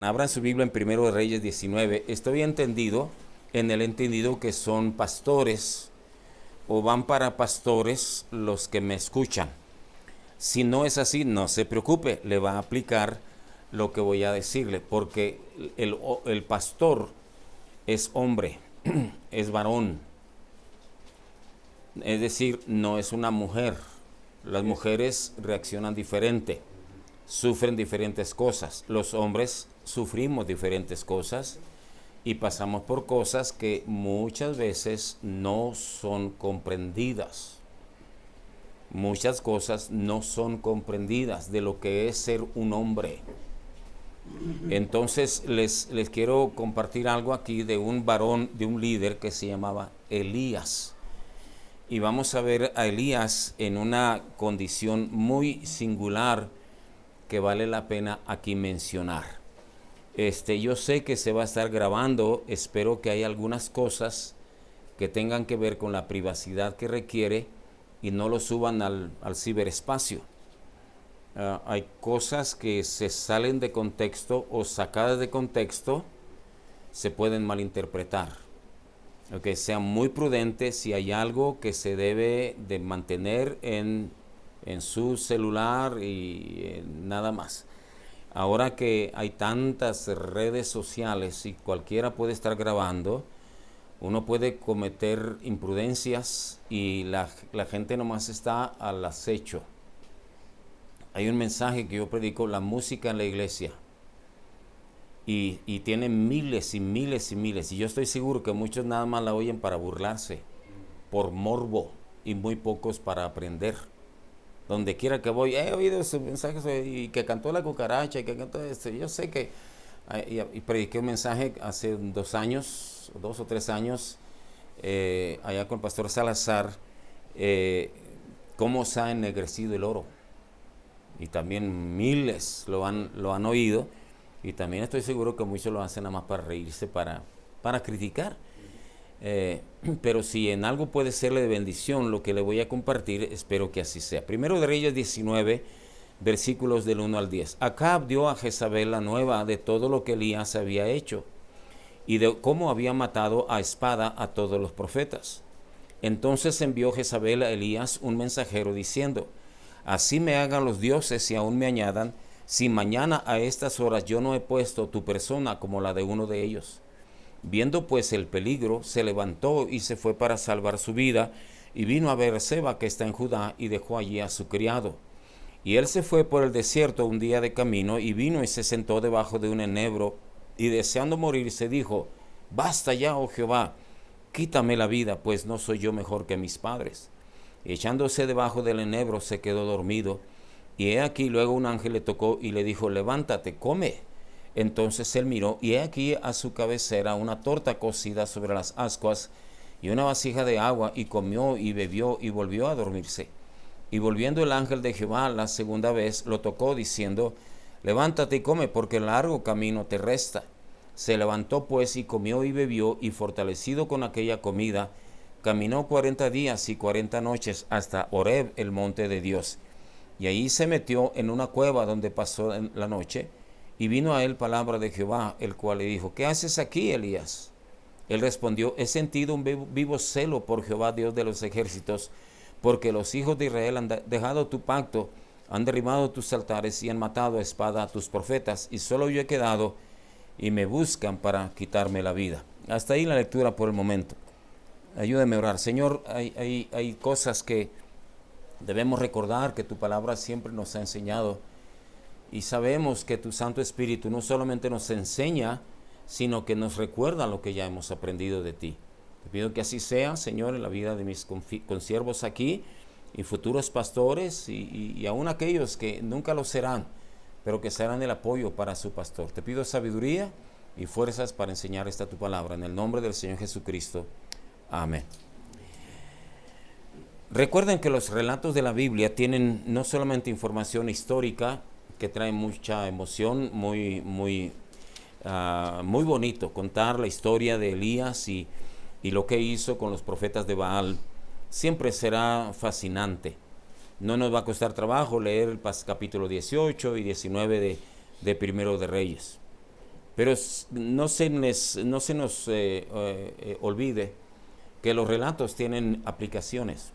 Abran su Biblia en Primero de Reyes 19. Estoy entendido, en el entendido que son pastores o van para pastores los que me escuchan. Si no es así, no se preocupe, le va a aplicar lo que voy a decirle, porque el pastor es hombre, es varón, es decir, no es una mujer. Las mujeres reaccionan diferente, sufren diferentes cosas. Los hombres sufrimos diferentes cosas y pasamos por cosas que muchas veces no son comprendidas. Muchas cosas no son comprendidas de lo que es ser un hombre. Entonces les quiero compartir algo aquí de un varón, de un líder que se llamaba Elías. Y vamos a ver a Elías en una condición muy singular que vale la pena aquí mencionar. Yo sé que se va a estar grabando, espero que haya algunas cosas que tengan que ver con la privacidad que requiere y no lo suban al ciberespacio. Hay cosas que se salen de contexto o sacadas de contexto se pueden malinterpretar. Okay, sean muy prudentes si hay algo que se debe de mantener en su celular y nada más. Ahora que hay tantas redes sociales y cualquiera puede estar grabando, uno puede cometer imprudencias y la gente nomás está al acecho. Hay un mensaje que yo predico, la música en la iglesia, y tiene miles y miles y miles, y yo estoy seguro que muchos nada más la oyen para burlarse, por morbo, y muy pocos para aprender. Donde quiera que voy, he oído sus mensajes y que cantó la cucaracha y que cantó esto. Yo sé que y prediqué un mensaje hace 2 años, 2 o 3 años, allá con el pastor Salazar, cómo se ha ennegrecido el oro. Y también miles lo han oído, y también estoy seguro que muchos lo hacen nada más para reírse, para criticar. Pero si en algo puede serle de bendición lo que le voy a compartir, espero que así sea. Primero de Reyes 19, versículos del 1 al 10. Acab dio a Jezabel la nueva de todo lo que Elías había hecho y de cómo había matado a espada a todos los profetas. Entonces envió Jezabel a Elías un mensajero diciendo: así me hagan los dioses y aún me añadan, si mañana a estas horas yo no he puesto tu persona como la de uno de ellos. Viendo pues el peligro, se levantó y se fue para salvar su vida, y vino a Beerseba, que está en Judá, y dejó allí a su criado. Y él se fue por el desierto un día de camino, y vino y se sentó debajo de un enebro, y deseando morir se dijo: basta ya, oh Jehová, quítame la vida, pues no soy yo mejor que mis padres. Y echándose debajo del enebro se quedó dormido, y he aquí luego un ángel le tocó y le dijo: levántate, come. Entonces él miró, y he aquí a su cabecera una torta cocida sobre las ascuas y una vasija de agua, y comió y bebió y volvió a dormirse. Y volviendo el ángel de Jehová la segunda vez, lo tocó diciendo: levántate y come, porque largo camino te resta. Se levantó pues y comió y bebió, y fortalecido con aquella comida, caminó 40 días y 40 noches hasta Horeb, el monte de Dios. Y ahí se metió en una cueva donde pasó la noche. Y vino a él palabra de Jehová, el cual le dijo: ¿qué haces aquí, Elías? Él respondió: he sentido un vivo celo por Jehová, Dios de los ejércitos, porque los hijos de Israel han dejado tu pacto, han derribado tus altares y han matado a espada a tus profetas, y solo yo he quedado, y me buscan para quitarme la vida. Hasta ahí la lectura por el momento. Ayúdame a orar. Señor, hay cosas que debemos recordar, que tu palabra siempre nos ha enseñado. Y sabemos que tu Santo Espíritu no solamente nos enseña, sino que nos recuerda lo que ya hemos aprendido de ti. Te pido que así sea, Señor, en la vida de mis consiervos aquí y futuros pastores y aún aquellos que nunca lo serán, pero que serán el apoyo para su pastor. Te pido sabiduría y fuerzas para enseñar esta tu palabra. En el nombre del Señor Jesucristo. Amén. Recuerden que los relatos de la Biblia tienen no solamente información histórica, que trae mucha emoción, muy bonito contar la historia de Elías y lo que hizo con los profetas de Baal. Siempre será fascinante. No nos va a costar trabajo leer el capítulo 18 y 19 de Primero de Reyes. Pero no se nos olvide que los relatos tienen aplicaciones,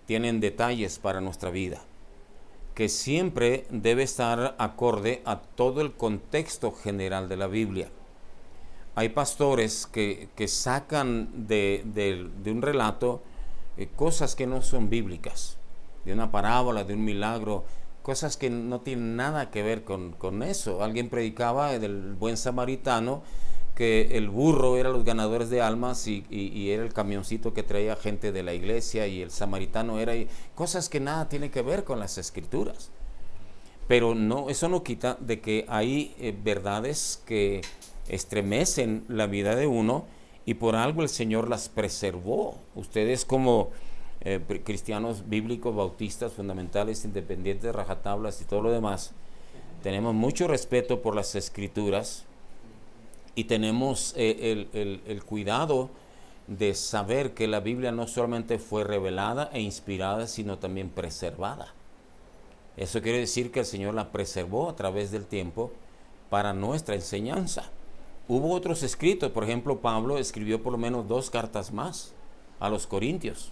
tienen detalles para nuestra vida, que siempre debe estar acorde a todo el contexto general de la Biblia. Hay pastores que sacan de un relato cosas que no son bíblicas, de una parábola, de un milagro, cosas que no tienen nada que ver con eso. Alguien predicaba del buen samaritano, que el burro era los ganadores de almas y era el camioncito que traía gente de la iglesia, y el samaritano era cosas que nada tienen que ver con las escrituras. Pero no, eso no quita de que hay verdades que estremecen la vida de uno, y por algo el Señor las preservó. Ustedes como cristianos bíblicos, bautistas, fundamentales, independientes, rajatablas y todo lo demás, tenemos mucho respeto por las escrituras, y tenemos el cuidado de saber que la Biblia no solamente fue revelada e inspirada, sino también preservada. Eso quiere decir que el Señor la preservó a través del tiempo para nuestra enseñanza. Hubo otros escritos, por ejemplo, Pablo escribió por lo menos 2 cartas más a los Corintios,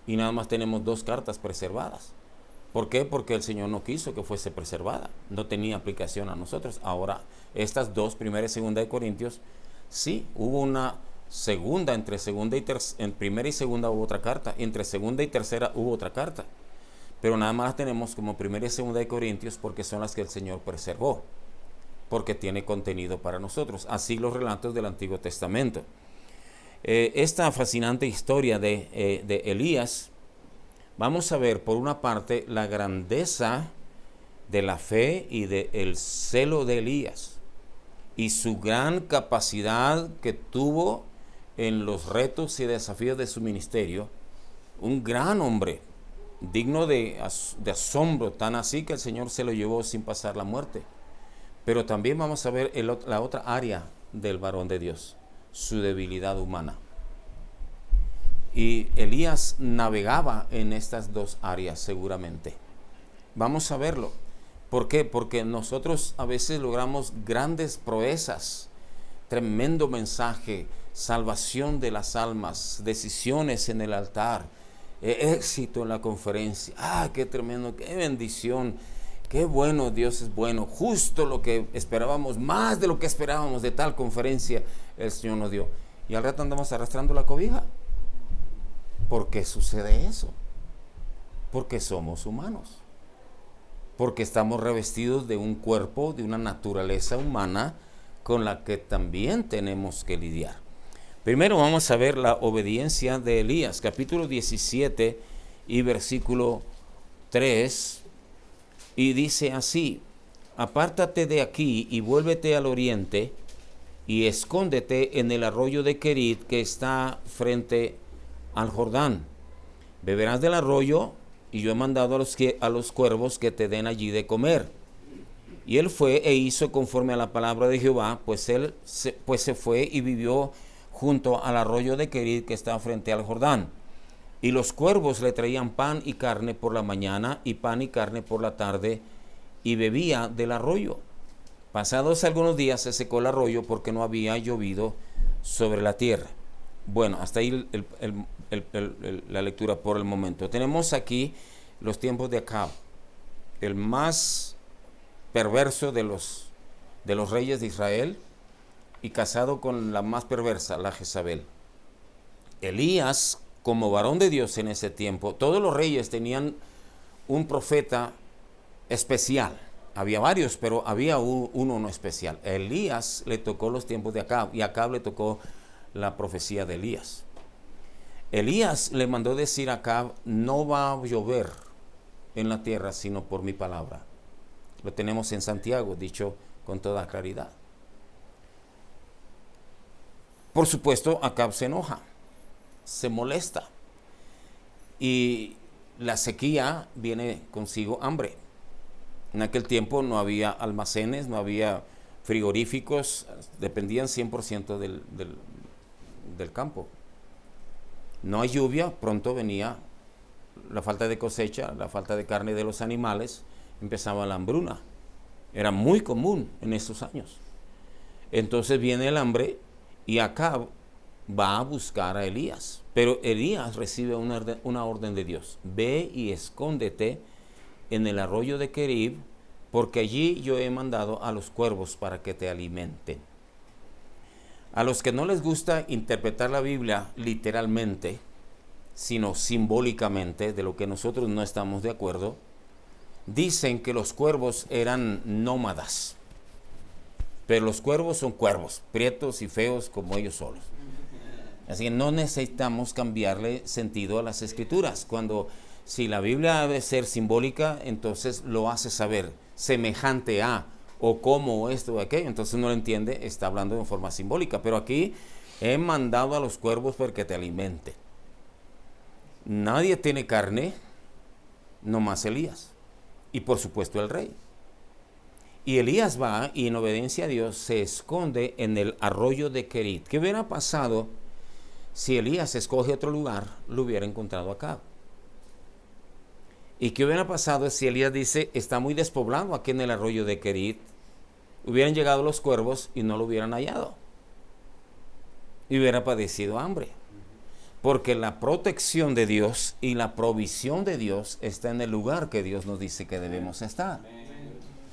y nada más tenemos 2 cartas preservadas. ¿Por qué? Porque el Señor no quiso que fuese preservada, no tenía aplicación a nosotros. Ahora, estas 2, primera y segunda de Corintios, sí, hubo una segunda, en primera y segunda hubo otra carta, entre segunda y tercera hubo otra carta, pero nada más las tenemos como primera y segunda de Corintios porque son las que el Señor preservó, porque tiene contenido para nosotros. Así los relatos del Antiguo Testamento. Esta fascinante historia de Elías, vamos a ver por una parte la grandeza de la fe y del celo de Elías, y su gran capacidad que tuvo en los retos y desafíos de su ministerio. Un gran hombre, digno de asombro, tan así que el Señor se lo llevó sin pasar la muerte. Pero también vamos a ver la otra área del varón de Dios, su debilidad humana. Y Elías navegaba en estas 2 áreas seguramente. Vamos a verlo. ¿Por qué? Porque nosotros a veces logramos grandes proezas, tremendo mensaje, salvación de las almas, decisiones en el altar, éxito en la conferencia. ¡Ah, qué tremendo, qué bendición! Qué bueno, Dios es bueno, justo lo que esperábamos, más de lo que esperábamos de tal conferencia el Señor nos dio. Y al rato andamos arrastrando la cobija. ¿Por qué sucede eso? Porque somos humanos. Porque estamos revestidos de un cuerpo, de una naturaleza humana con la que también tenemos que lidiar. Primero vamos a ver la obediencia de Elías, capítulo 17 y versículo 3. Y dice así: apártate de aquí y vuélvete al oriente y escóndete en el arroyo de Querit que está frente al Jordán. Beberás del arroyo, y yo he mandado a los cuervos que te den allí de comer. Y él fue e hizo conforme a la palabra de Jehová, pues se fue y vivió junto al arroyo de Querit que está frente al Jordán. Y los cuervos le traían pan y carne por la mañana y pan y carne por la tarde, y bebía del arroyo. Pasados algunos días se secó el arroyo porque no había llovido sobre la tierra. Bueno, hasta ahí la lectura por el momento. Tenemos aquí los tiempos de Acab, el más perverso de los reyes de Israel, y casado con la más perversa, la Jezabel. Elías, como varón de Dios en ese tiempo, todos los reyes tenían un profeta especial. Había varios, pero había uno no especial. A Elías le tocó los tiempos de Acab, y a Acab le tocó la profecía de Elías. Elías le mandó decir a Acab: no va a llover en la tierra sino por mi palabra. Lo tenemos en Santiago, dicho con toda claridad. Por supuesto, Acab se enoja, se molesta, y la sequía viene consigo hambre. En aquel tiempo no había almacenes, no había frigoríficos, dependían 100% del campo. No hay lluvia, pronto venía la falta de cosecha, la falta de carne de los animales, empezaba la hambruna. Era muy común en esos años. Entonces viene el hambre y Acab va a buscar a Elías. Pero Elías recibe una orden de Dios. Ve y escóndete en el arroyo de Querib, porque allí yo he mandado a los cuervos para que te alimenten. A los que no les gusta interpretar la Biblia literalmente, sino simbólicamente, de lo que nosotros no estamos de acuerdo, dicen que los cuervos eran nómadas. Pero los cuervos son cuervos, prietos y feos como ellos solos. Así que no necesitamos cambiarle sentido a las escrituras. Si la Biblia debe ser simbólica, entonces lo hace saber, semejante a, o como esto o aquello. Entonces uno lo entiende, está hablando de forma simbólica. Pero aquí he mandado a los cuervos porque te alimenten. Nadie tiene carne, nomás Elías. Y por supuesto el rey. Y Elías va y en obediencia a Dios se esconde en el arroyo de Querit. ¿Qué hubiera pasado si Elías escoge otro lugar? Lo hubiera encontrado acá. ¿Y qué hubiera pasado si Elías dice, está muy despoblado aquí en el arroyo de Querit? Hubieran llegado los cuervos y no lo hubieran hallado. Y hubiera padecido hambre. Porque la protección de Dios y la provisión de Dios está en el lugar que Dios nos dice que debemos estar.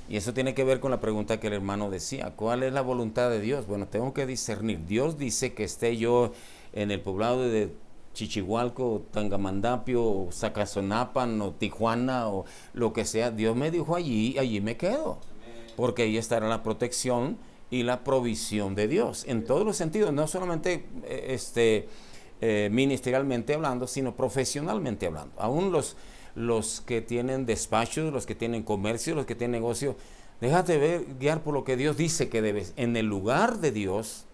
Y eso tiene que ver con la pregunta que el hermano decía. ¿Cuál es la voluntad de Dios? Bueno, tengo que discernir. Dios dice que esté yo en el poblado de Chichihualco, o Tangamandapio, o Zacazonapan, o Tijuana, o lo que sea. Dios me dijo allí me quedo. Porque ahí estará la protección y la provisión de Dios. En todos los sentidos, no solamente ministerialmente hablando, sino profesionalmente hablando. Aún los que tienen despachos, los que tienen comercio, los que tienen negocio, déjate guiar por lo que Dios dice que debes. En el lugar de Dios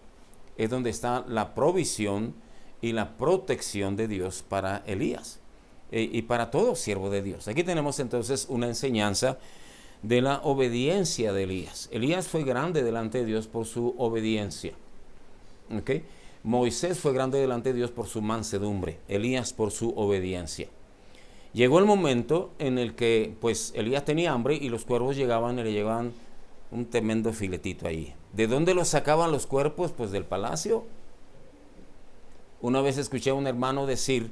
es donde está la provisión y la protección de Dios para Elías y para todo siervo de Dios. Aquí tenemos entonces una enseñanza de la obediencia de Elías. Elías fue grande delante de Dios por su obediencia. ¿Okay? Moisés fue grande delante de Dios por su mansedumbre, Elías por su obediencia. Llegó el momento en el que pues Elías tenía hambre y los cuervos llegaban y le llevaban un tremendo filetito ahí. ¿De dónde los sacaban los cuervos? Pues del palacio. Una vez escuché a un hermano decir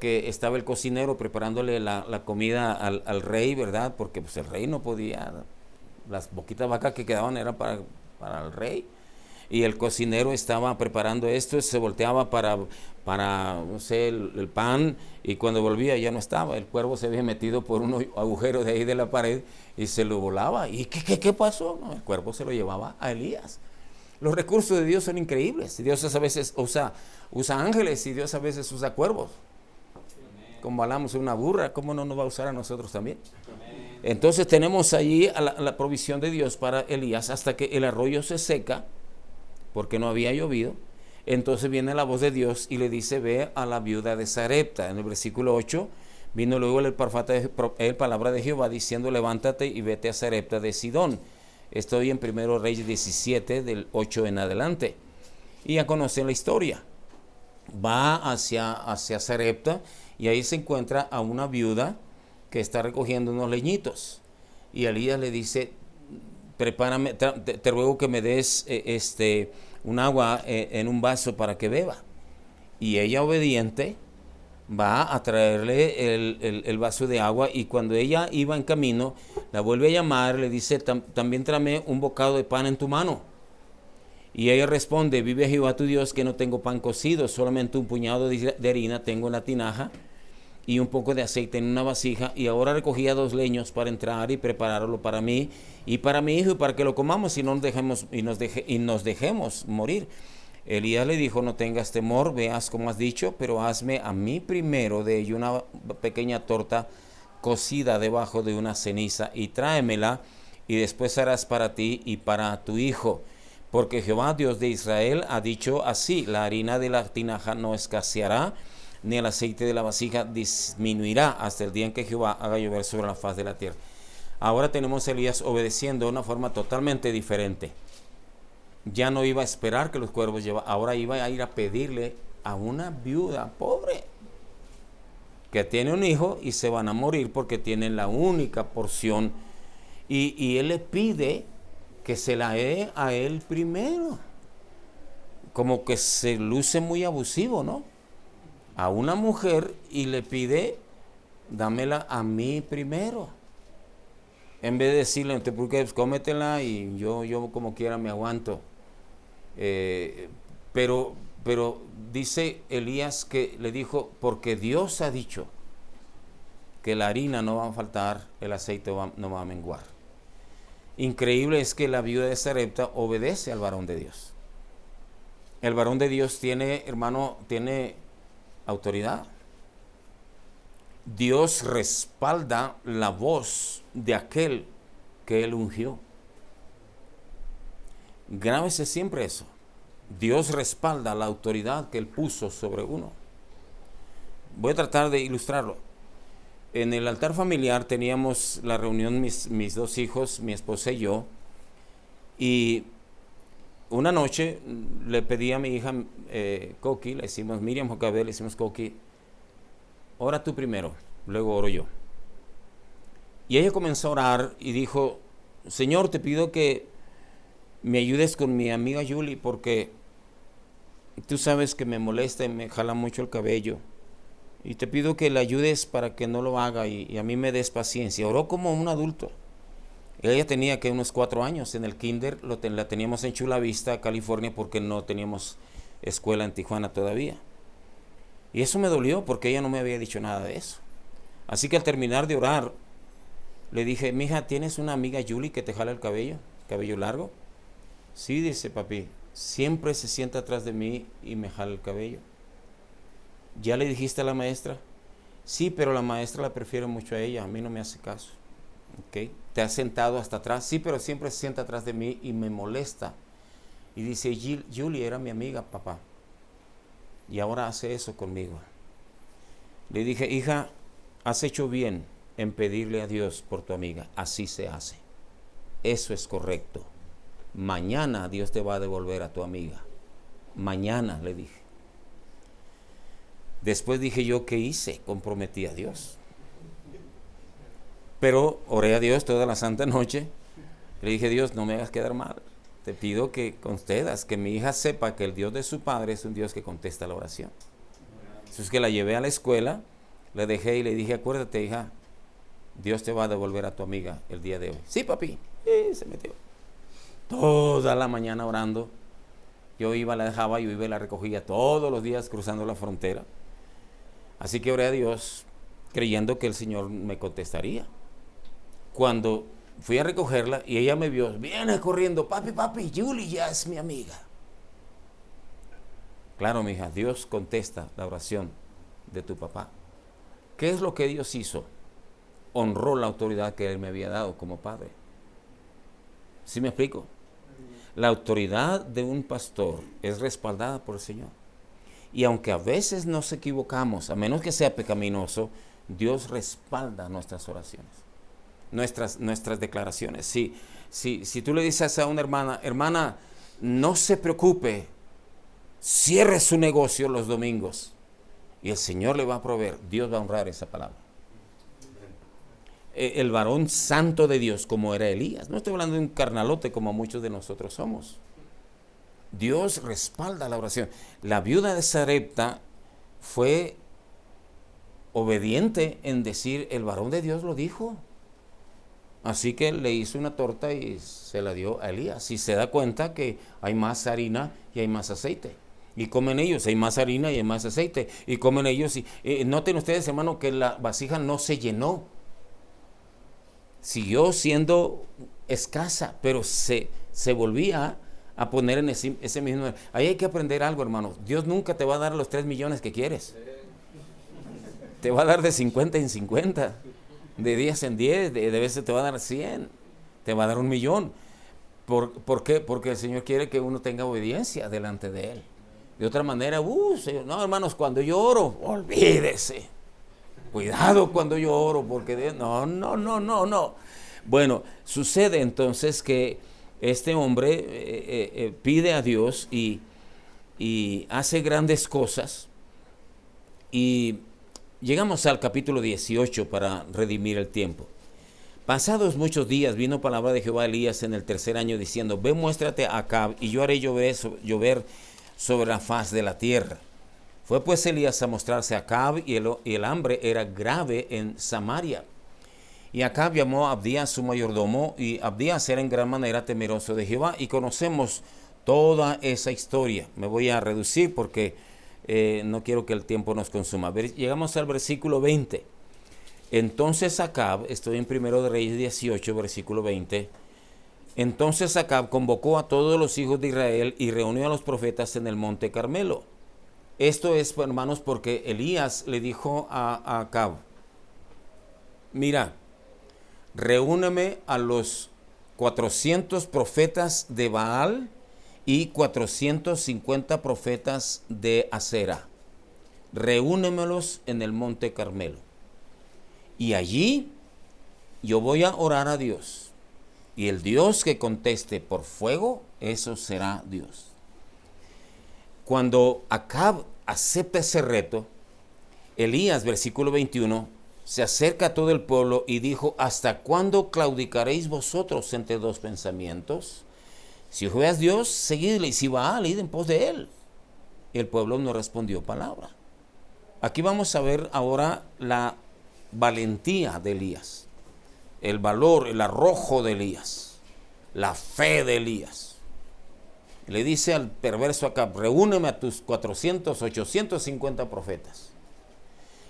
que estaba el cocinero preparándole la comida al rey, ¿verdad? Porque pues el rey no podía, las boquitas vacas que quedaban eran para el rey. Y el cocinero estaba preparando esto, se volteaba para no sé, el pan, y cuando volvía ya no estaba. El cuervo se había metido por un agujero de ahí de la pared y se lo volaba. ¿Y qué pasó? No, el cuervo se lo llevaba a Elías. Los recursos de Dios son increíbles. Dios a veces usa ángeles y Dios a veces usa cuervos. Como hablamos de una burra, ¿cómo no nos va a usar a nosotros también? Entonces tenemos allí la provisión de Dios para Elías hasta que el arroyo se seca, porque no había llovido. Entonces viene la voz de Dios y le dice, ve a la viuda de Sarepta. En el versículo 8, vino luego el palabra de Jehová diciendo, levántate y vete a Sarepta de Sidón. Estoy en 1 Reyes 17, del 8 en adelante. Y ya conocen la historia. Va hacia Sarepta y ahí se encuentra a una viuda que está recogiendo unos leñitos. Y Elías le dice, prepárame, te ruego que me des un agua en un vaso para que beba. Y ella, obediente, va a traerle el vaso de agua, y cuando ella iba en camino, la vuelve a llamar, le dice, también tráeme un bocado de pan en tu mano. Y ella responde, vive Jehová tu Dios que no tengo pan cocido, solamente un puñado de harina tengo en la tinaja y un poco de aceite en una vasija, y ahora recogía 2 leños para entrar y prepararlo para mí y para mi hijo, y para que lo comamos y nos dejemos morir. Elías le dijo, no tengas temor, veas como has dicho, pero hazme a mí primero de ello una pequeña torta cocida debajo de una ceniza y tráemela, y después harás para ti y para tu hijo. Porque Jehová Dios de Israel ha dicho así, la harina de la tinaja no escaseará, ni el aceite de la vasija disminuirá hasta el día en que Jehová haga llover sobre la faz de la tierra. Ahora tenemos a Elías obedeciendo de una forma totalmente diferente. Ya no iba a esperar que los cuervos llevaran, ahora iba a ir a pedirle a una viuda pobre que tiene un hijo y se van a morir porque tienen la única porción, y él le pide que se la dé a él primero. Como que se luce muy abusivo, ¿no? A una mujer y le pide, dámela a mí primero. En vez de decirle, no te preocupes, cómetela y yo como quiera me aguanto. Pero dice Elías que le dijo, porque Dios ha dicho que la harina no va a faltar, el aceite no va a menguar. Increíble es que la viuda de Sarepta obedece al varón de Dios. El varón de Dios tiene, hermano, tiene autoridad. Dios respalda la voz de aquel que él ungió. Grábese siempre eso. Dios respalda la autoridad que él puso sobre uno. Voy a tratar de ilustrarlo. En el altar familiar teníamos la reunión, mis dos hijos, mi esposa y yo, y una noche le pedí a mi hija Coqui, le decimos Miriam Jocabel, le decimos Coqui, ora tú primero, luego oro yo. Y ella comenzó a orar y dijo, Señor, te pido que me ayudes con mi amiga Julie, porque tú sabes que me molesta y me jala mucho el cabello. Y te pido que le ayudes para que no lo haga y a mí me des paciencia. Oró como un adulto. Ella tenía que unos 4 años en el kinder, la teníamos en Chula Vista, California, porque no teníamos escuela en Tijuana todavía. Y eso me dolió porque ella no me había dicho nada de eso. Así que al terminar de orar, le dije, mija, ¿tienes una amiga Julie que te jala el cabello largo? Sí, dice papi, siempre se sienta atrás de mí y me jala el cabello. ¿Ya le dijiste a la maestra? Sí, pero la maestra la prefiere mucho a ella, a mí no me hace caso. ¿Okay? ¿Te has sentado hasta atrás? Sí, pero siempre se sienta atrás de mí y me molesta. Y dice, Julie era mi amiga, papá, y ahora hace eso conmigo. Le dije, hija, has hecho bien en pedirle a Dios por tu amiga, así se hace. Eso es correcto. Mañana Dios te va a devolver a tu amiga. Mañana, le dije. Después dije yo, ¿qué hice? Comprometí a Dios. Pero oré a Dios toda la santa noche. Le dije, Dios, no me hagas quedar mal. Te pido que concedas, que mi hija sepa que el Dios de su padre es un Dios que contesta la oración. Entonces que la llevé a la escuela, la dejé y le dije, acuérdate, hija, Dios te va a devolver a tu amiga el día de hoy. Sí, papi. Se metió. Toda la mañana orando. Yo iba, la dejaba, yo iba y la recogía todos los días cruzando la frontera. Así que oré a Dios creyendo que el Señor me contestaría. Cuando fui a recogerla y ella me vio, viene corriendo, papi, Julie ya es mi amiga. Claro, mi hija, Dios contesta la oración de tu papá. ¿Qué es lo que Dios hizo? Honró la autoridad que Él me había dado como padre. ¿Sí me explico? La autoridad de un pastor es respaldada por el Señor. Y aunque a veces nos equivocamos, a menos que sea pecaminoso, Dios respalda nuestras oraciones, nuestras declaraciones. Si tú le dices a una hermana, no se preocupe, cierre su negocio los domingos y el Señor le va a proveer, Dios va a honrar esa palabra. El varón santo de Dios como era Elías, no estoy hablando de un carnalote como muchos de nosotros somos. Dios respalda la oración. La viuda de Sarepta fue obediente en decir, el varón de Dios lo dijo. Así que le hizo una torta y se la dio a Elías. Y se da cuenta que hay más harina y hay más aceite. Y comen ellos, hay más harina y hay más aceite. Y comen ellos. Noten ustedes, hermano, que la vasija no se llenó. Siguió siendo escasa, pero se volvía a poner en ese mismo. Ahí hay que aprender algo, hermano. Dios nunca te va a dar los 3 millones que quieres. Te va a dar de 50 en 50, de 10 en 10, de veces te va a dar 100, te va a dar 1 millón. ¿Por qué? Porque el Señor quiere que uno tenga obediencia delante de Él. De otra manera, Señor, no, hermanos, cuando yo oro, olvídese. Cuidado cuando yo oro, porque no. Bueno, sucede entonces que este hombre pide a Dios y hace grandes cosas. Y llegamos al capítulo 18 para redimir el tiempo. Pasados muchos días vino palabra de Jehová a Elías en el tercer año diciendo: ve, muéstrate a Acab, y yo haré llover sobre la faz de la tierra. Fue pues Elías a mostrarse a Acab, y el hambre era grave en Samaria. Y Acab llamó a Abdías su mayordomo, y Abdías era en gran manera temeroso de Jehová. Y conocemos toda esa historia. Me voy a reducir porque no quiero que el tiempo nos consuma. Llegamos al versículo 20. Entonces Acab, estoy en 1 de Reyes 18, versículo 20. Entonces Acab convocó a todos los hijos de Israel y reunió a los profetas en el monte Carmelo. Esto es, hermanos, porque Elías le dijo a Acab: mira, reúneme a los 400 profetas de Baal y 450 profetas de Acera. Reúnemelos en el monte Carmelo. Y allí yo voy a orar a Dios. Y el Dios que conteste por fuego, eso será Dios. Cuando Acab acepta ese reto, Elías, versículo 21, se acerca a todo el pueblo y dijo: ¿hasta cuándo claudicaréis vosotros entre dos pensamientos? Si Jehová es Dios, seguidle, y si Baal, id en pos de él. Y el pueblo no respondió palabra. Aquí vamos a ver ahora la valentía de Elías, el valor, el arrojo de Elías, la fe de Elías. Le dice al perverso Acab: reúneme a tus 400, 850 profetas.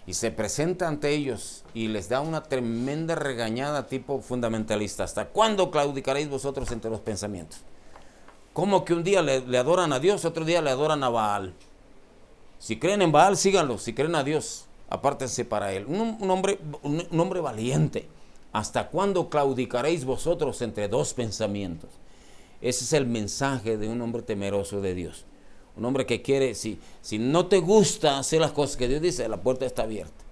Y se presenta ante ellos y les da una tremenda regañada tipo fundamentalista. ¿Hasta cuándo claudicaréis vosotros entre los pensamientos? ¿Cómo que un día le adoran a Dios, otro día le adoran a Baal? Si creen en Baal, síganlo. Si creen a Dios, apártense para él. Un hombre valiente. ¿Hasta cuándo claudicaréis vosotros entre dos pensamientos? Ese es el mensaje de un hombre temeroso de Dios. Un hombre que quiere, si no te gusta hacer las cosas que Dios dice, la puerta está abierta.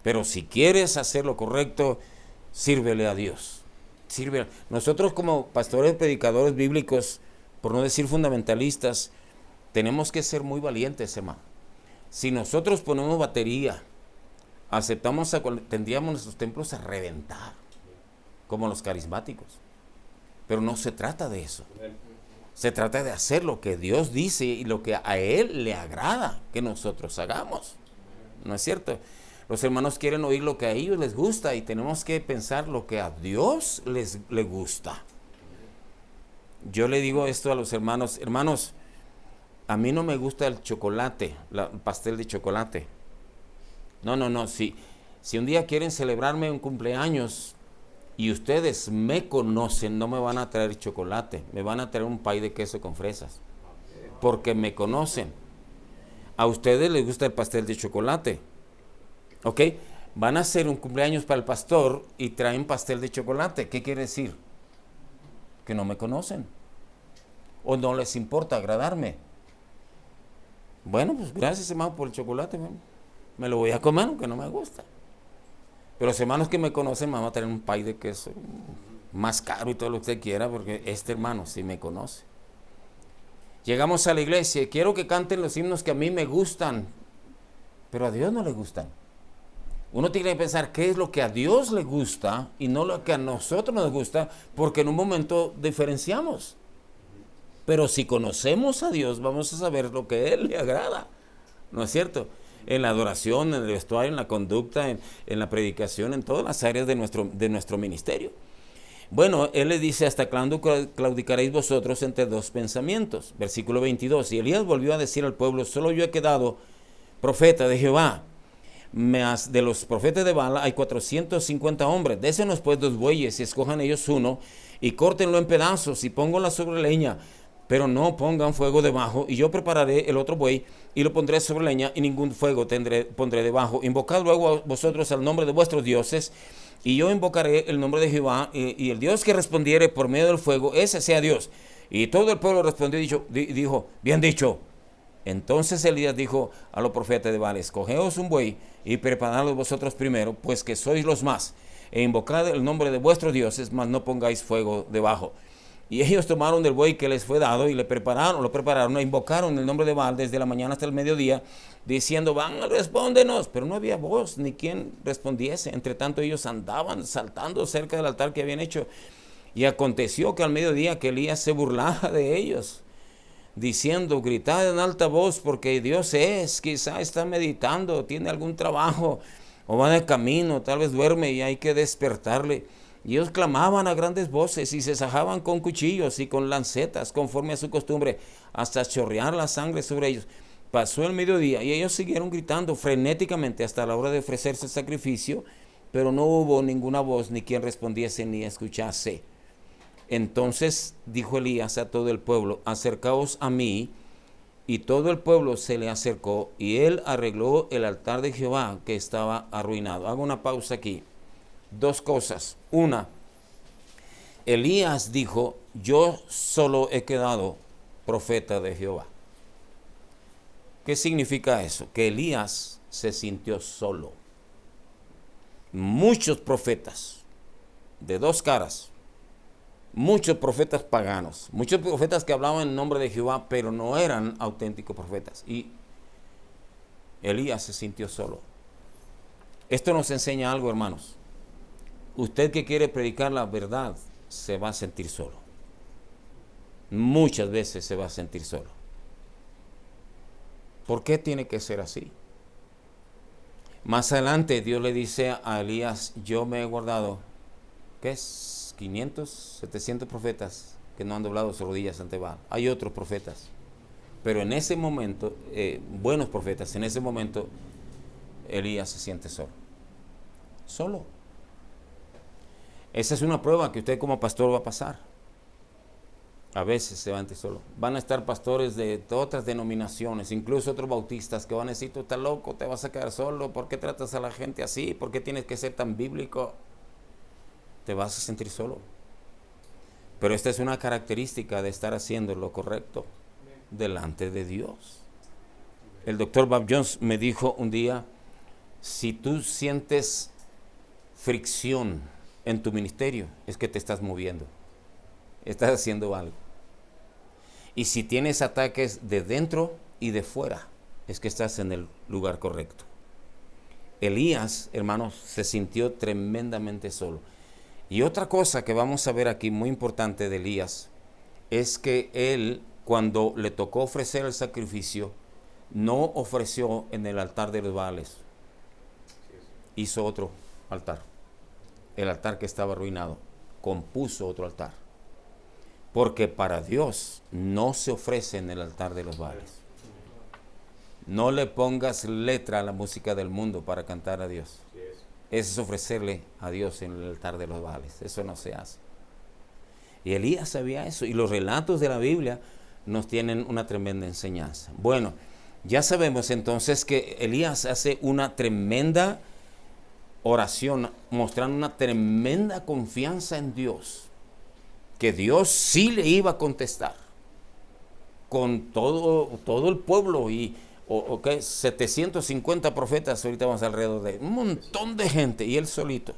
Pero si quieres hacer lo correcto, sírvele a Dios. Sírvele. Nosotros como pastores, predicadores bíblicos, por no decir fundamentalistas, tenemos que ser muy valientes, hermano. Si nosotros ponemos batería, tendríamos nuestros templos a reventar, como los carismáticos. Pero no se trata de eso. Se trata de hacer lo que Dios dice y lo que a Él le agrada que nosotros hagamos. ¿No es cierto? Los hermanos quieren oír lo que a ellos les gusta y tenemos que pensar lo que a Dios le gusta. Yo le digo esto a los hermanos: hermanos, a mí no me gusta el chocolate, el pastel de chocolate. No. Si un día quieren celebrarme un cumpleaños y ustedes me conocen, no me van a traer chocolate, me van a traer un pay de queso con fresas, porque me conocen. A ustedes les gusta el pastel de chocolate, ¿ok? Van a hacer un cumpleaños para el pastor y traen pastel de chocolate. ¿Qué quiere decir? Que no me conocen o no les importa agradarme. Bueno, pues gracias, hermano, por el chocolate. Me lo voy a comer aunque no me gusta. Pero los hermanos que me conocen me van a tener un pay de queso más caro y todo lo que usted quiera, porque este hermano sí me conoce. Llegamos a la iglesia, quiero que canten los himnos que a mí me gustan, pero a Dios no le gustan. Uno tiene que pensar qué es lo que a Dios le gusta y no lo que a nosotros nos gusta, porque en un momento diferenciamos. Pero si conocemos a Dios, vamos a saber lo que a Él le agrada. ¿No es cierto? En la adoración, en el vestuario, en la conducta, en la predicación, en todas las áreas de nuestro ministerio. Bueno, Él le dice: ¿hasta cuándo claudicaréis vosotros entre dos pensamientos? Versículo 22. Y Elías volvió a decir al pueblo: solo yo he quedado profeta de Jehová. De los profetas de Baal hay 450 hombres. Désenos pues 2 bueyes y escojan ellos uno y córtenlo en pedazos y pónganlo sobre leña. Pero no pongan fuego debajo, y yo prepararé el otro buey y lo pondré sobre leña, y ningún fuego pondré debajo. Invocad luego vosotros al nombre de vuestros dioses, y yo invocaré el nombre de Jehová, y el Dios que respondiere por medio del fuego, ese sea Dios. Y todo el pueblo respondió y dijo: bien dicho. Entonces Elías dijo a los profetas de Baal: escogeos un buey y preparadlo vosotros primero, pues que sois los más, e invocad el nombre de vuestros dioses, mas no pongáis fuego debajo. Y ellos tomaron del buey que les fue dado y lo prepararon e invocaron el nombre de Baal desde la mañana hasta el mediodía, diciendo, respóndenos. Pero no había voz ni quien respondiese. Entre tanto ellos andaban saltando cerca del altar que habían hecho. Y aconteció que al mediodía que Elías se burlaba de ellos, diciendo, gritad en alta voz, porque Dios quizá está meditando, tiene algún trabajo, o va de camino, tal vez duerme y hay que despertarle. Y ellos clamaban a grandes voces y se sajaban con cuchillos y con lancetas, conforme a su costumbre, hasta chorrear la sangre sobre ellos. Pasó el mediodía y ellos siguieron gritando frenéticamente hasta la hora de ofrecerse el sacrificio, pero no hubo ninguna voz, ni quien respondiese, ni escuchase. Entonces dijo Elías a todo el pueblo, acercaos a mí. Y todo el pueblo se le acercó, y él arregló el altar de Jehová que estaba arruinado. Hago una pausa aquí. Dos cosas. Una, Elías dijo, yo solo he quedado profeta de Jehová. ¿Qué significa eso? Que Elías se sintió solo. Muchos profetas de dos caras, muchos profetas paganos, muchos profetas que hablaban en nombre de Jehová, pero no eran auténticos profetas. Y Elías se sintió solo. Esto nos enseña algo, hermanos. Usted que quiere predicar la verdad se va a sentir solo. Muchas veces se va a sentir solo. ¿Por qué tiene que ser así? Más adelante Dios le dice a Elías, yo me he guardado, ¿qué es? 500, 700 profetas que no han doblado sus rodillas ante Baal. Hay otros profetas. Pero en ese momento, buenos profetas, en ese momento Elías se siente solo. Solo. Esa es una prueba que usted como pastor va a pasar. A veces se va a sentir solo. Van a estar pastores de otras denominaciones, incluso otros bautistas que van a decir, tú estás loco, te vas a quedar solo, ¿por qué tratas a la gente así? ¿Por qué tienes que ser tan bíblico? Te vas a sentir solo. Pero esta es una característica de estar haciendo lo correcto delante de Dios. El doctor Bob Jones me dijo un día, si tú sientes fricción en tu ministerio, es que te estás moviendo, estás haciendo algo. Y si tienes ataques de dentro y de fuera, es que estás en el lugar correcto. Elías, hermanos, se sintió tremendamente solo. Y otra cosa que vamos a ver aquí muy importante de Elías es que él, cuando le tocó ofrecer el sacrificio, no ofreció en el altar de los Baales. Hizo otro altar. El altar que estaba arruinado. Compuso otro altar. Porque para Dios no se ofrece en el altar de los Baales. No le pongas letra a la música del mundo para cantar a Dios. Eso es ofrecerle a Dios en el altar de los Baales. Eso no se hace. Y Elías sabía eso. Y los relatos de la Biblia nos tienen una tremenda enseñanza. Bueno, ya sabemos entonces que Elías hace una tremenda oración, mostrando una tremenda confianza en Dios. Que Dios sí le iba a contestar. Con todo el pueblo y 750 profetas, ahorita vamos alrededor de un montón de gente, y él solito.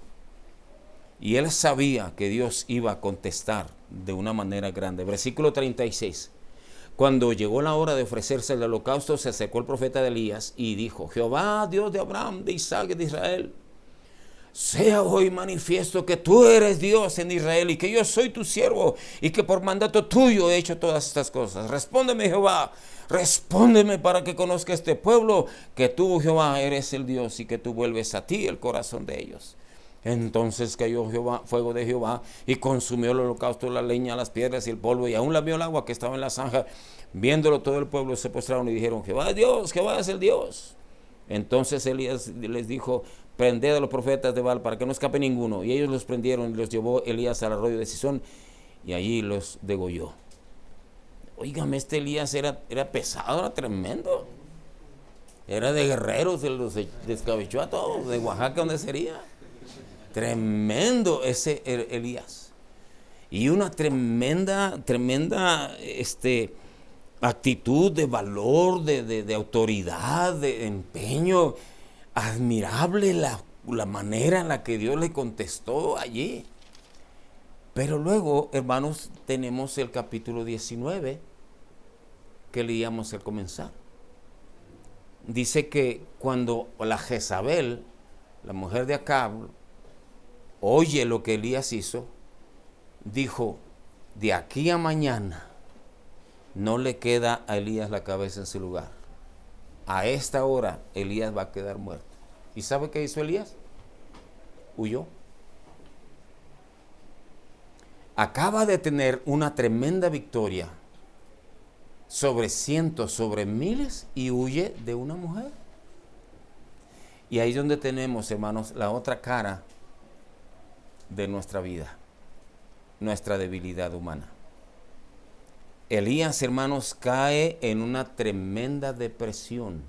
Y él sabía que Dios iba a contestar de una manera grande. Versículo 36. Cuando llegó la hora de ofrecerse el holocausto, se acercó el profeta de Elías y dijo, Jehová, Dios de Abraham, de Isaac y de Israel, sea hoy manifiesto que tú eres Dios en Israel y que yo soy tu siervo y que por mandato tuyo he hecho todas estas cosas. Respóndeme, Jehová, respóndeme para que conozca este pueblo que tú, Jehová, eres el Dios y que tú vuelves a ti el corazón de ellos. Entonces cayó fuego de Jehová y consumió el holocausto, la leña, las piedras y el polvo, y aún lamió el agua que estaba en la zanja. Viéndolo todo el pueblo se postraron y dijeron, Jehová es Dios, Jehová es el Dios. Entonces Elías les dijo, prended a los profetas de Baal para que no escape ninguno. Y ellos los prendieron y los llevó Elías al arroyo de Cisón y allí los degolló. Óigame, este Elías era pesado, era tremendo. Era de guerreros, se los descabechó a todos, de Oaxaca, donde sería. Tremendo ese Elías. Y una tremenda actitud de valor, de autoridad, de empeño. Admirable la manera en la que Dios le contestó allí. Pero luego, hermanos, tenemos el capítulo 19 que leíamos al comenzar. Dice que cuando la Jezabel, la mujer de Acab, oye lo que Elías hizo, dijo, de aquí a mañana no le queda a Elías la cabeza en su lugar. A esta hora Elías va a quedar muerto. ¿Y sabe qué hizo Elías? Huyó. Acaba de tener una tremenda victoria sobre cientos, sobre miles, y huye de una mujer. Y ahí es donde tenemos, hermanos, la otra cara de nuestra vida, nuestra debilidad humana. Elías, hermanos, cae en una tremenda depresión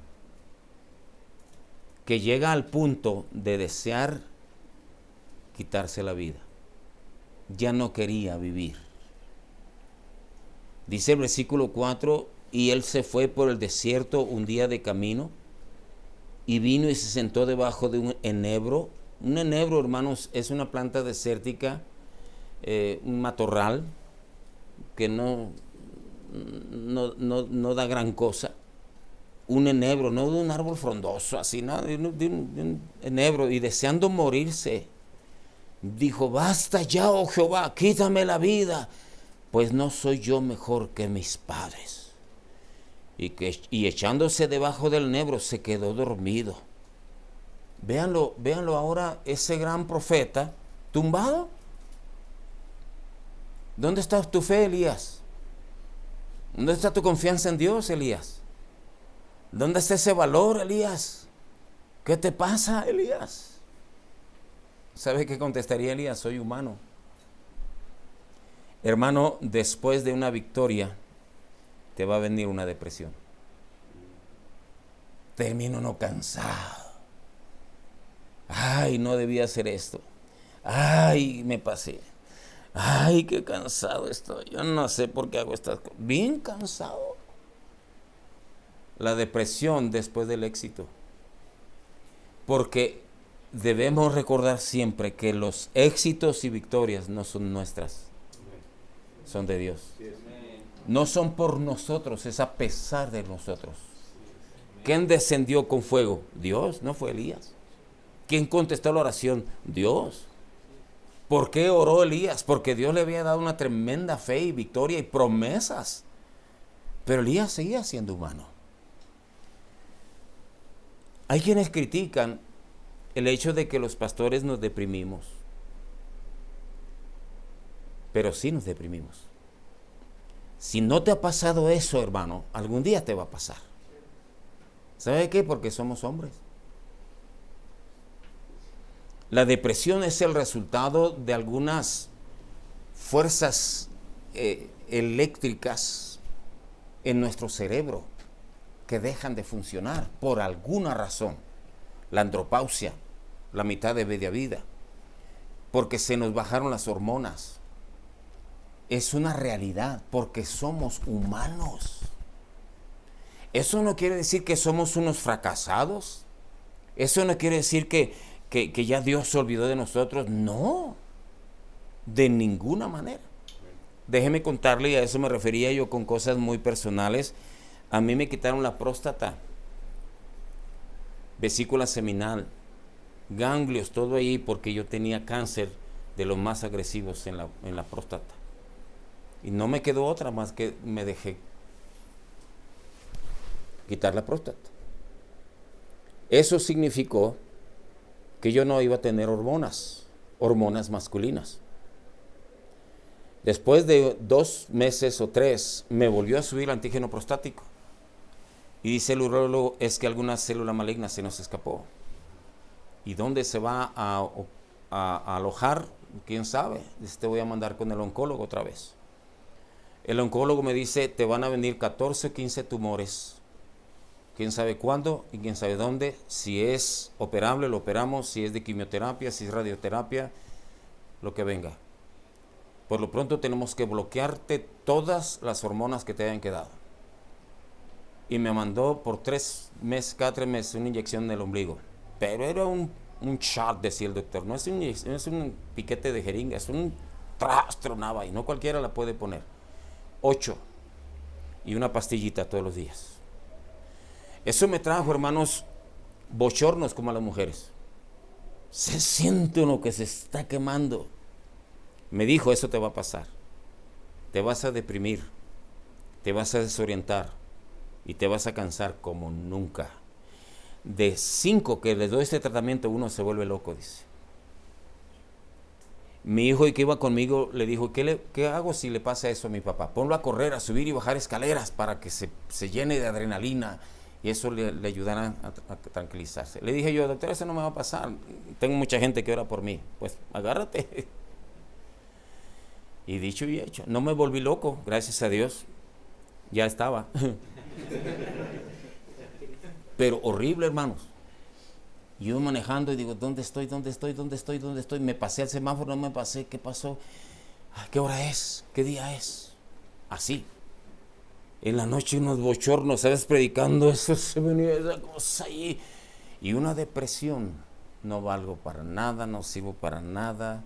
que llega al punto de desear quitarse la vida. Ya no quería vivir. Dice el versículo 4, y él se fue por el desierto un día de camino, y vino y se sentó debajo de un enebro. Un enebro, hermanos, es una planta desértica, un matorral que no da gran cosa. Un enebro, no de un árbol frondoso, así, ¿no? de un enebro, y deseando morirse, dijo, basta ya, oh Jehová, quítame la vida, pues no soy yo mejor que mis padres. Y echándose debajo del enebro se quedó dormido. Véanlo ahora, ese gran profeta tumbado. ¿Dónde está tu fe, Elías? ¿Dónde está tu confianza en Dios, Elías? ¿Dónde está ese valor, Elías? ¿Qué te pasa, Elías? ¿Sabe qué contestaría Elías? Soy humano. Hermano, después de una victoria te va a venir una depresión. Termino uno cansado. Ay, no debía hacer esto. Ay, me pasé. Ay, qué cansado estoy. Yo no sé por qué hago estas cosas. Bien cansado. La depresión después del éxito. Porque debemos recordar siempre que los éxitos y victorias no son nuestras. Son de Dios. No son por nosotros, es a pesar de nosotros. ¿Quién descendió con fuego? Dios, no fue Elías. ¿Quién contestó la oración? Dios. ¿Por qué oró Elías? Porque Dios le había dado una tremenda fe y victoria y promesas. Pero Elías seguía siendo humano. Hay quienes critican el hecho de que los pastores nos deprimimos. Pero sí nos deprimimos. Si no te ha pasado eso, hermano, algún día te va a pasar. ¿Sabe qué? Porque somos hombres. La depresión es el resultado de algunas fuerzas eléctricas en nuestro cerebro que dejan de funcionar por alguna razón. La andropausia, la mitad de media vida, porque se nos bajaron las hormonas. Es una realidad, porque somos humanos. Eso no quiere decir que somos unos fracasados. Eso no quiere decir que ya Dios se olvidó de nosotros. No, de ninguna manera. Déjeme contarle, y a eso me refería yo con cosas muy personales. A mí me quitaron la próstata, vesícula seminal, ganglios, todo ahí, porque yo tenía cáncer de los más agresivos en la próstata. Y no me quedó otra más que me dejé quitar la próstata. Eso significó que yo no iba a tener hormonas masculinas. Después de 2 meses o 3, me volvió a subir el antígeno prostático. Y dice el urólogo, es que alguna célula maligna se nos escapó. ¿Y dónde se va a alojar? ¿Quién sabe? Te voy a mandar con el oncólogo otra vez. El oncólogo me dice, te van a venir 14 o 15 tumores. ¿Quién sabe cuándo y quién sabe dónde? Si es operable, lo operamos. Si es de quimioterapia, si es radioterapia, lo que venga. Por lo pronto tenemos que bloquearte todas las hormonas que te hayan quedado. Y me mandó por 3 meses, cada 3 meses, una inyección en el ombligo. Pero era un shot, decía el doctor. No es un piquete de jeringa, es tronaba, y no cualquiera la puede poner. 8 y una pastillita todos los días. Eso me trajo, hermanos, bochornos como a las mujeres. Se siente uno que se está quemando. Me dijo, eso te va a pasar. Te vas a deprimir, te vas a desorientar y te vas a cansar como nunca. De 5 que les doy este tratamiento, uno se vuelve loco, dice. Mi hijo, y que iba conmigo, le dijo, ¿qué hago si le pasa eso a mi papá? Ponlo a correr, a subir y bajar escaleras para que se llene de adrenalina y eso le ayudará a tranquilizarse. Le dije yo, doctor, eso no me va a pasar. Tengo mucha gente que ora por mí. Pues agárrate. Y dicho y hecho, no me volví loco, gracias a Dios. Ya estaba. Pero horrible, hermanos. Yo manejando y digo, ¿dónde estoy? Me pasé al semáforo, no me pasé, ¿qué pasó? ¿Qué hora es? ¿Qué día es? Así. En la noche unos bochornos, ¿sabes? Predicando eso, se venía esa cosa ahí. Y una depresión. No valgo para nada, no sirvo para nada.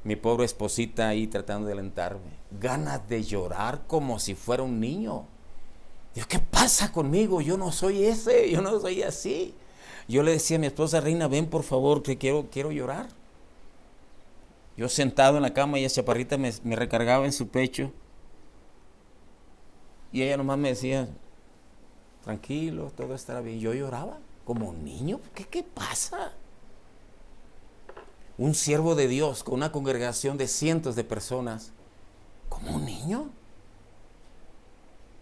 Mi pobre esposita ahí tratando de alentarme. Ganas de llorar como si fuera un niño. Digo, ¿qué pasa conmigo? Yo no soy ese, yo no soy así. Yo le decía a mi esposa, Reina, ven por favor, que quiero llorar. Yo sentado en la cama y esa chaparrita me recargaba en su pecho. Y ella nomás me decía, tranquilo, todo estará bien. Yo lloraba como un niño. ¿Qué pasa? Un siervo de Dios con una congregación de cientos de personas, como un niño.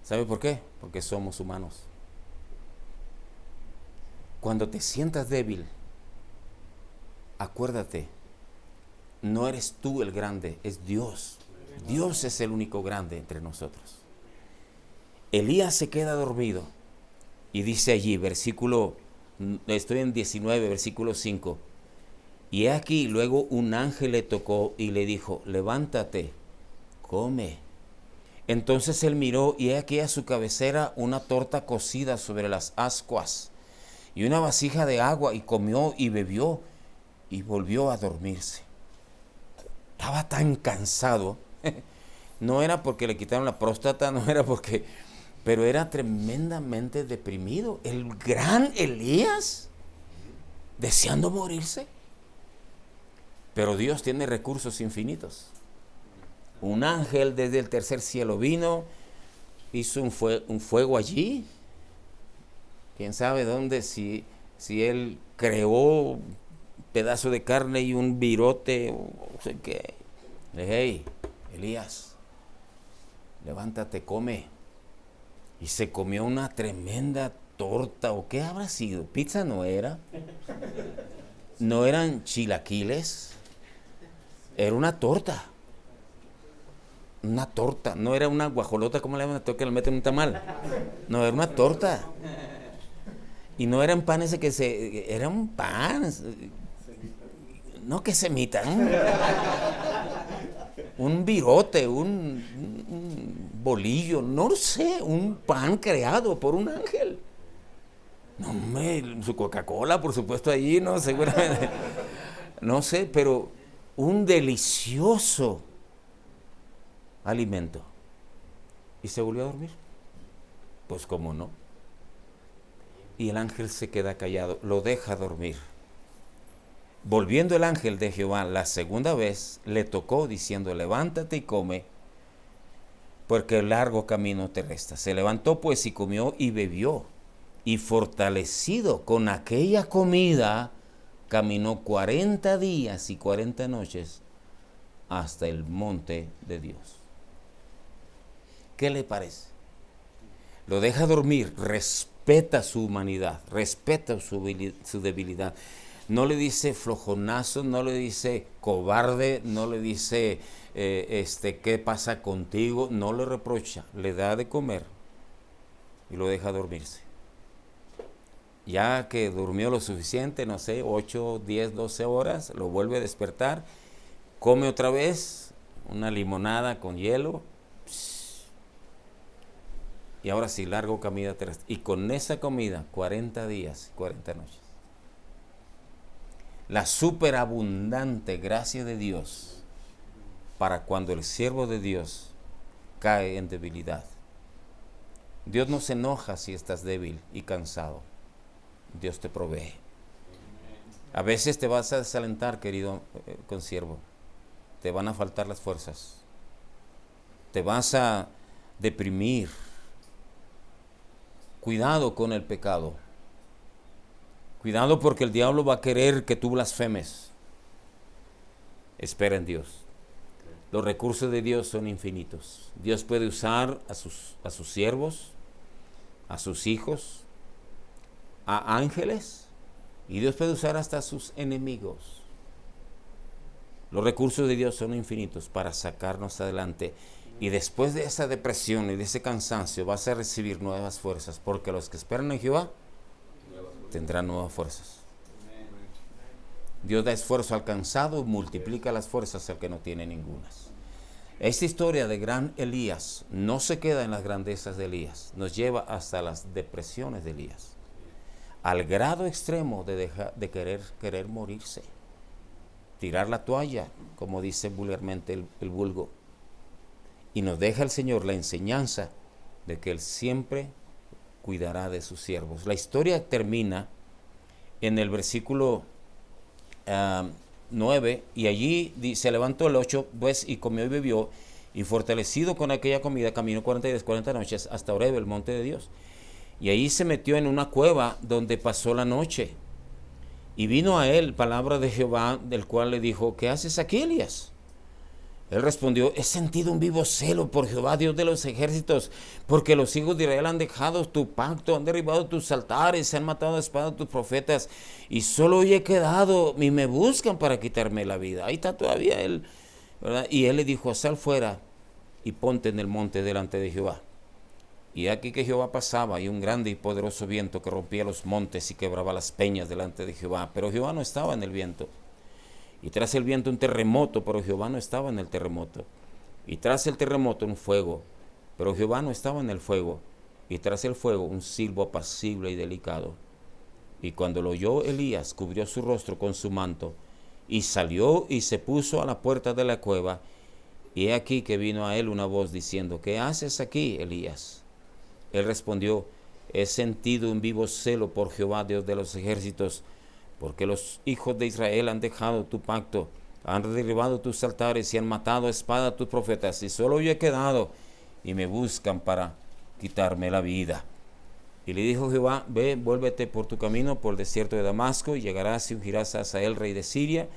¿Sabe por qué? Porque somos humanos. Cuando te sientas débil, acuérdate, no eres tú el grande, es Dios. Dios es el único grande entre nosotros. Elías se queda dormido y dice allí, estoy en 19, versículo 5. Y he aquí, luego un ángel le tocó y le dijo, levántate, come. Entonces él miró y he aquí a su cabecera una torta cocida sobre las ascuas y una vasija de agua, y comió y bebió y volvió a dormirse. Estaba tan cansado. No era porque le quitaron la próstata, no era porque... Pero era tremendamente deprimido. El gran Elías deseando morirse. Pero Dios tiene recursos infinitos. Un ángel desde el tercer cielo vino, hizo un fuego allí. Quién sabe dónde, si él creó un pedazo de carne y un virote, o no sé qué. Le dije, hey, Elías, levántate, come. Y se comió una tremenda torta, o qué habrá sido. Pizza no era. No eran chilaquiles. Era una torta. Una torta. No era una guajolota, ¿cómo le llaman? Que le meten un tamal. No, era una torta. Y no eran pan ese era un pan. No que semita. Un virote, un bolillo, no sé, un pan creado por un ángel. No, su Coca-Cola, por supuesto, allí, ¿no? Seguramente. No sé, pero un delicioso alimento. Y se volvió a dormir. Pues cómo no. Y el ángel se queda callado, lo deja dormir. Volviendo el ángel de Jehová la segunda vez, le tocó diciendo, levántate y come, porque el largo camino te resta. Se levantó pues y comió y bebió, y fortalecido con aquella comida, caminó 40 días y 40 noches hasta el monte de Dios. ¿Qué le parece? Lo deja dormir, respeta su humanidad, respeta su debilidad. No le dice flojonazo, no le dice cobarde, no le dice ¿qué pasa contigo? No le reprocha, le da de comer y lo deja dormirse. Ya que durmió lo suficiente, no sé, 8, 10, 12 horas, lo vuelve a despertar, come otra vez una limonada con hielo, y ahora sí, largo camino terrestre. Y con esa comida, 40 días, 40 noches. La superabundante gracia de Dios para cuando el siervo de Dios cae en debilidad. Dios no se enoja si estás débil y cansado. Dios te provee. A veces te vas a desalentar, querido consiervo. Te van a faltar las fuerzas. Te vas a deprimir. Cuidado con el pecado. Cuidado porque el diablo va a querer que tú blasfemes. Espera en Dios. Los recursos de Dios son infinitos. Dios puede usar a sus siervos, a sus hijos, a ángeles, y Dios puede usar hasta a sus enemigos. Los recursos de Dios son infinitos para sacarnos adelante. Y después de esa depresión y de ese cansancio vas a recibir nuevas fuerzas, porque los que esperan en Jehová tendrán nuevas fuerzas. Dios da esfuerzo al cansado, multiplica las fuerzas al que no tiene ningunas. Esta historia de gran Elías no se queda en las grandezas de Elías, nos lleva hasta las depresiones de Elías, al grado extremo de querer morirse, tirar la toalla, como dice vulgarmente el vulgo. Y nos deja el Señor la enseñanza de que Él siempre cuidará de sus siervos. La historia termina en el versículo 9, y allí se levantó el 8, pues, y comió y bebió, y fortalecido con aquella comida, caminó 40 días, 40 noches, hasta Horeb, el monte de Dios. Y ahí se metió en una cueva donde pasó la noche. Y vino a él palabra de Jehová, del cual le dijo: ¿qué haces aquí, Elías? Él respondió: he sentido un vivo celo por Jehová, Dios de los ejércitos, porque los hijos de Israel han dejado tu pacto, han derribado tus altares, se han matado a espada tus profetas, y solo hoy he quedado, y me buscan para quitarme la vida. Ahí está todavía él, ¿verdad? Y él le dijo: sal fuera y ponte en el monte delante de Jehová. Y aquí que Jehová pasaba, y un grande y poderoso viento que rompía los montes y quebraba las peñas delante de Jehová. Pero Jehová no estaba en el viento. Y tras el viento un terremoto, pero Jehová no estaba en el terremoto. Y tras el terremoto un fuego, pero Jehová no estaba en el fuego. Y tras el fuego un silbo apacible y delicado. Y cuando lo oyó Elías, cubrió su rostro con su manto, y salió y se puso a la puerta de la cueva. Y he aquí que vino a él una voz diciendo: ¿qué haces aquí, Elías? Él respondió: he sentido un vivo celo por Jehová, Dios de los ejércitos, porque los hijos de Israel han dejado tu pacto, han derribado tus altares y han matado a espada a tus profetas, y solo yo he quedado, y me buscan para quitarme la vida. Y le dijo Jehová: ve, vuélvete por tu camino por el desierto de Damasco, y llegarás y ungirás a Hazael, rey de Siria,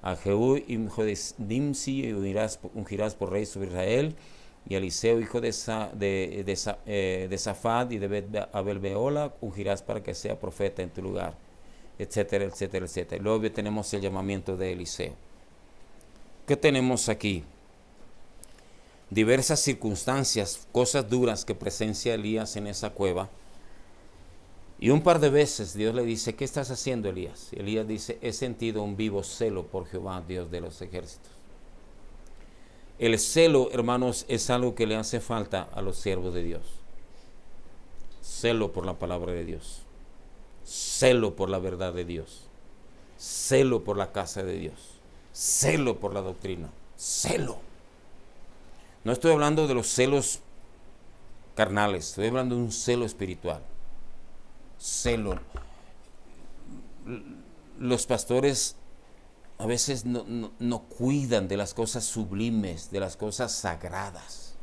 a Jehú, hijo de Nimsi, y ungirás por rey sobre Israel, y a Eliseo, hijo de Safat y de Abel-Beola, ungirás para que sea profeta en tu lugar, etcétera, etcétera, etcétera. Luego tenemos el llamamiento de Eliseo. ¿Qué tenemos aquí? Diversas circunstancias, cosas duras que presencia Elías en esa cueva. Y un par de veces Dios le dice: ¿qué estás haciendo, Elías? Y Elías dice: he sentido un vivo celo por Jehová, Dios de los ejércitos. El celo, hermanos, es algo que le hace falta a los siervos de Dios. Celo por la palabra de Dios. Celo por la verdad de Dios. Celo por la casa de Dios. Celo por la doctrina. Celo. No estoy hablando de los celos carnales, estoy hablando de un celo espiritual. Celo. Los pastores a veces no cuidan de las cosas sublimes, de las cosas sagradas.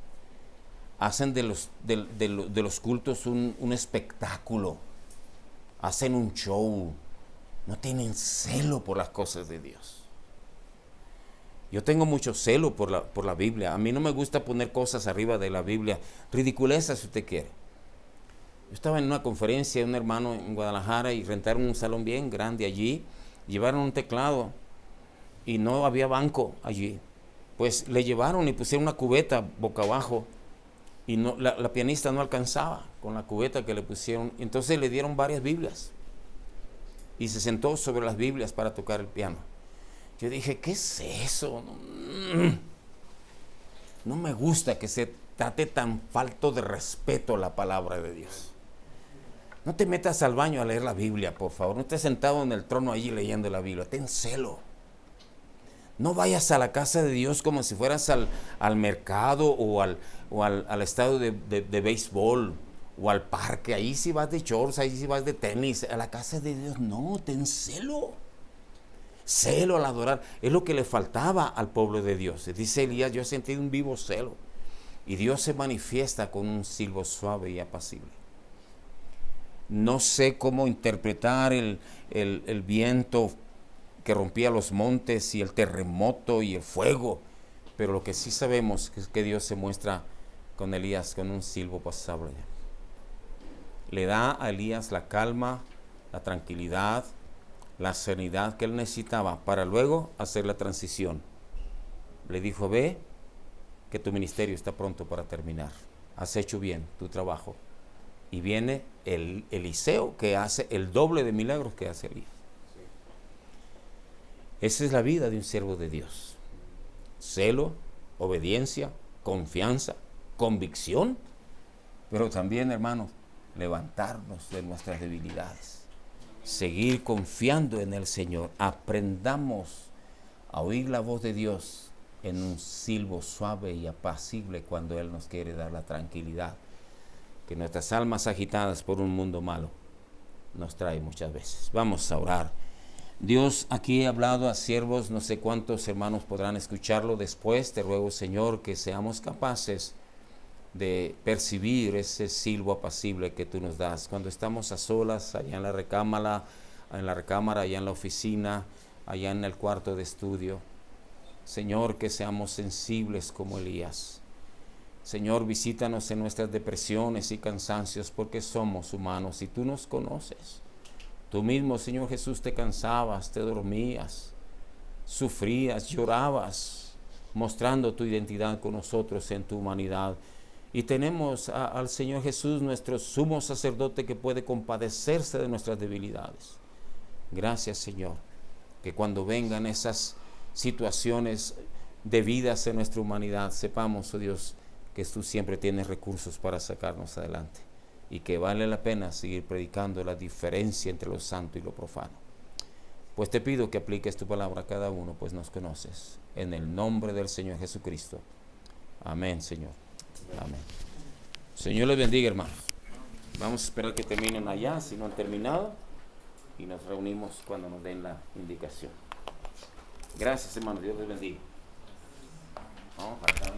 Hacen de los cultos un espectáculo. Hacen un show. No tienen celo por las cosas de Dios. Yo tengo mucho celo por la Biblia. A mí no me gusta poner cosas arriba de la Biblia. Ridiculezas si usted quiere. Yo estaba en una conferencia de un hermano en Guadalajara y rentaron un salón bien grande allí. Llevaron un teclado y no había banco allí. Pues le llevaron y pusieron una cubeta boca abajo y la pianista no alcanzaba con la cubeta que le pusieron. Entonces le dieron varias Biblias y se sentó sobre las Biblias para tocar el piano. Yo dije: ¿qué es eso? No me gusta que se trate tan falto de respeto a la palabra de Dios. No te metas al baño a leer la Biblia, por favor. No estés sentado en el trono allí leyendo la Biblia. Ten celo. No vayas a la casa de Dios como si fueras al mercado o al estadio de béisbol o al parque. Ahí sí vas de shorts, ahí sí vas de tenis. A la casa de Dios no, ten celo. Celo al adorar. Es lo que le faltaba al pueblo de Dios. Dice Elías, yo he sentido un vivo celo. Y Dios se manifiesta con un silbo suave y apacible. No sé cómo interpretar el viento que rompía los montes y el terremoto y el fuego, pero lo que sí sabemos es que Dios se muestra con Elías con un silbo pasable. Le da a Elías la calma, la tranquilidad, la serenidad que él necesitaba para luego hacer la transición. Le dijo, ve, que tu ministerio está pronto para terminar. Has hecho bien tu trabajo. Y viene el Eliseo que hace el doble de milagros que hace Elías. Esa es la vida de un siervo de Dios. Celo, obediencia, confianza, convicción, pero también, hermanos, levantarnos de nuestras debilidades. Seguir confiando en el Señor. Aprendamos a oír la voz de Dios en un silbo suave y apacible cuando Él nos quiere dar la tranquilidad que nuestras almas agitadas por un mundo malo nos trae muchas veces. Vamos a orar. Dios, aquí he hablado a siervos, no sé cuántos hermanos podrán escucharlo después. Te ruego, Señor, que seamos capaces de percibir ese silbo apacible que tú nos das cuando estamos a solas, allá en la recámara, allá en la oficina, allá en el cuarto de estudio. Señor, que seamos sensibles como Elías. Señor, visítanos en nuestras depresiones y cansancios, porque somos humanos y tú nos conoces. Tú mismo, Señor Jesús, te cansabas, te dormías, sufrías, llorabas, mostrando tu identidad con nosotros en tu humanidad. Y tenemos al Señor Jesús, nuestro sumo sacerdote, que puede compadecerse de nuestras debilidades. Gracias, Señor, que cuando vengan esas situaciones debidas en nuestra humanidad, sepamos, oh Dios, que tú siempre tienes recursos para sacarnos adelante y que vale la pena seguir predicando la diferencia entre lo santo y lo profano. Pues te pido que apliques tu palabra a cada uno, pues nos conoces. En el nombre del Señor Jesucristo. Amén, Señor. Amén. Señor les bendiga, hermanos. Vamos a esperar que terminen allá, si no han terminado, y nos reunimos cuando nos den la indicación. Gracias, hermanos. Dios les bendiga. Vamos para acá.